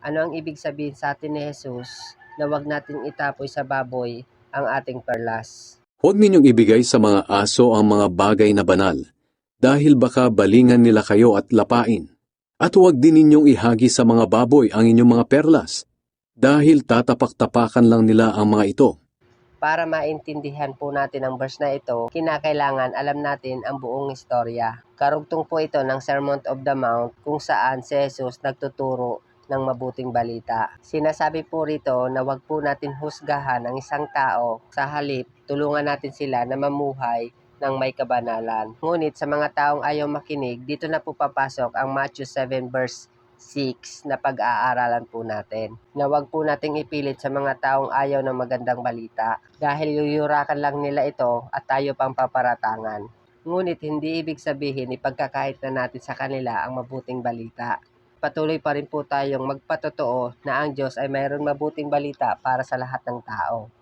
Ano ang ibig sabihin sa atin ni Jesus na wag nating itapoy sa baboy ang ating perlas? Huwag ninyong ibigay sa mga aso ang mga bagay na banal, dahil baka balingan nila kayo at lapain. At huwag din ninyong ihagi sa mga baboy ang inyong mga perlas, dahil tatapak-tapakan lang nila ang mga ito. Para maintindihan po natin ang verse na ito, kinakailangan alam natin ang buong istorya. Karugtong po ito ng Sermon of the Mount kung saan si Jesus nagtuturo ng mabuting balita. Sinasabi po rito na wag po natin husgahan ang isang tao, sa halip tulungan natin sila na mamuhay ng may kabanalan. Ngunit sa mga taong ayaw makinig, dito na po papasok ang Matthew 7 verse 6 na pag-aaralan po natin. Na wag po nating ipilit sa mga taong ayaw ng magandang balita dahil yuyurakan lang nila ito at tayo pang paparatangan. Ngunit hindi ibig sabihin ipagkakait na natin sa kanila ang mabuting balita. Patuloy pa rin po tayong magpatotoo na ang Diyos ay mayroong mabuting balita para sa lahat ng tao.